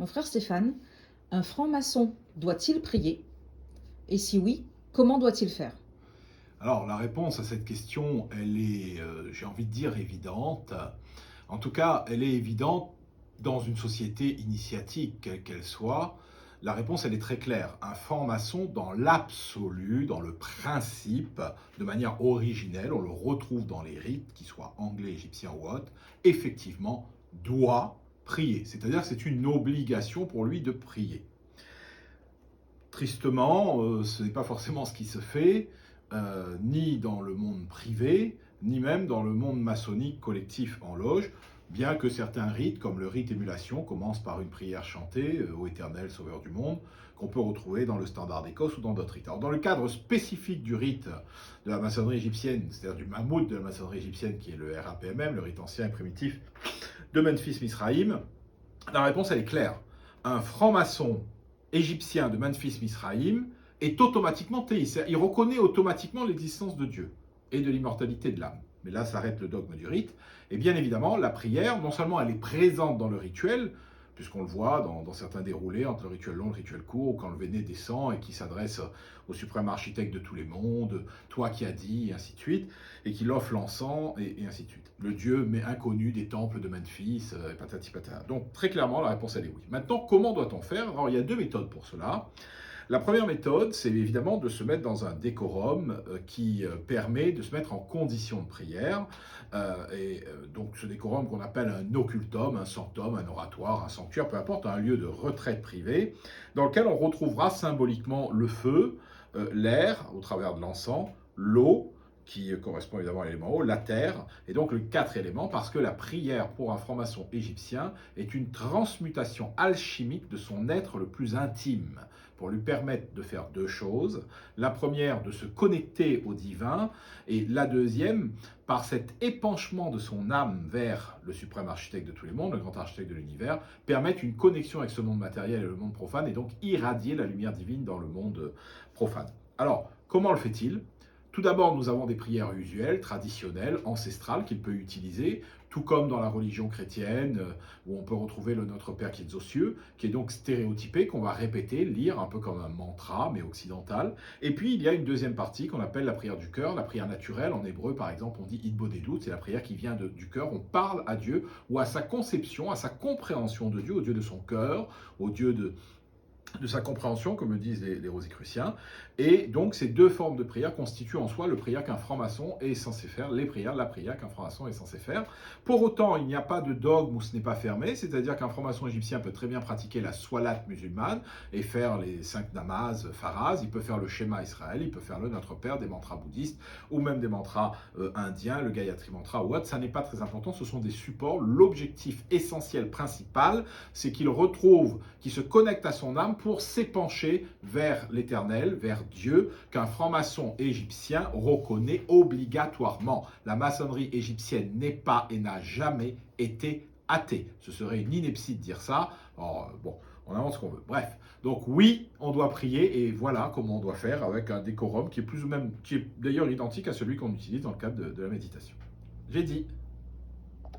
Mon frère Stéphane, un franc-maçon doit-il prier? Et si oui, comment doit-il faire? Alors, la réponse à cette question, elle est, j'ai envie de dire, évidente. En tout cas, elle est évidente dans une société initiatique, quelle qu'elle soit. La réponse, elle est très claire. Un franc-maçon, dans l'absolu, dans le principe, de manière originelle, on le retrouve dans les rites, qu'ils soient anglais, égyptiens ou autres, effectivement, doit prier. C'est-à-dire que c'est une obligation pour lui de prier. Tristement, ce n'est pas forcément ce qui se fait, ni dans le monde privé, ni même dans le monde maçonnique collectif en loge, bien que certains rites, comme le rite émulation, commencent par une prière chantée au Éternel, Sauveur du monde, qu'on peut retrouver dans le standard d'Écosse ou dans d'autres rites. Alors, dans le cadre spécifique du rite de la maçonnerie égyptienne, c'est-à-dire du mammouth de la maçonnerie égyptienne, qui est le RAPMM, le rite ancien et primitif de Memphis-Misraïm, la réponse, elle est claire. Un franc-maçon égyptien de Memphis-Misraïm est automatiquement théiste. Il reconnaît automatiquement l'existence de Dieu et de l'immortalité de l'âme. Mais là s'arrête le dogme du rite. Et bien évidemment, la prière, non seulement elle est présente dans le rituel, puisqu'on le voit dans certains déroulés entre le rituel long et le rituel court, ou quand le Véné descend et qui s'adresse au suprême architecte de tous les mondes, toi qui as dit, et ainsi de suite, et qu'il offre l'encens, et ainsi de suite. Le dieu mais inconnu des temples de Memphis, et patati patata. Donc très clairement, la réponse elle est oui. Maintenant, comment doit-on faire? Alors il y a deux méthodes pour cela. La première méthode, c'est évidemment de se mettre dans un décorum qui permet de se mettre en condition de prière. Donc ce décorum qu'on appelle un occultum, un sanctum, un oratoire, un sanctuaire, peu importe, un lieu de retraite privée, dans lequel on retrouvera symboliquement le feu, l'air au travers de l'encens, l'eau, qui correspond évidemment à l'élément eau, la terre, et donc le quatre éléments, parce que la prière pour un franc-maçon égyptien est une transmutation alchimique de son être le plus intime, pour lui permettre de faire deux choses. La première, de se connecter au divin, et la deuxième, par cet épanchement de son âme vers le suprême architecte de tous les mondes, le grand architecte de l'univers, permettre une connexion avec ce monde matériel et le monde profane, et donc irradier la lumière divine dans le monde profane. Alors, comment le fait-il? Tout d'abord, nous avons des prières usuelles, traditionnelles, ancestrales qu'il peut utiliser, tout comme dans la religion chrétienne, où on peut retrouver le Notre Père qui est aux cieux, qui est donc stéréotypé, qu'on va répéter, lire, un peu comme un mantra, mais occidental. Et puis, il y a une deuxième partie qu'on appelle la prière du cœur, la prière naturelle. En hébreu, par exemple, on dit Hitbodedut, c'est la prière qui vient du cœur. On parle à Dieu, ou à sa conception, à sa compréhension de Dieu, au Dieu de son cœur, au Dieu de sa compréhension, comme le disent les Rosicruciens. Et donc, ces deux formes de prière constituent en soi le prière qu'un franc-maçon est censé faire, la prière qu'un franc-maçon est censé faire. Pour autant, il n'y a pas de dogme où ce n'est pas fermé, c'est-à-dire qu'un franc-maçon égyptien peut très bien pratiquer la Swalat musulmane et faire les 5 namazes, faraz, il peut faire le Shema Israël, il peut faire le Notre Père, des mantras bouddhistes, ou même des mantras indiens, le Gayatri Mantra ou autre. Ça n'est pas très important, ce sont des supports. L'objectif essentiel, principal, c'est qu'il retrouve, qu'il se connecte à son âme pour s'épancher vers l'éternel, vers Dieu, qu'un franc-maçon égyptien reconnaît obligatoirement. La maçonnerie égyptienne n'est pas et n'a jamais été athée. Ce serait une ineptie de dire ça. Alors, bon, on avance ce qu'on veut. Bref, donc oui, on doit prier et voilà comment on doit faire avec un décorum qui est plus ou même, qui est d'ailleurs identique à celui qu'on utilise dans le cadre de la méditation. J'ai dit.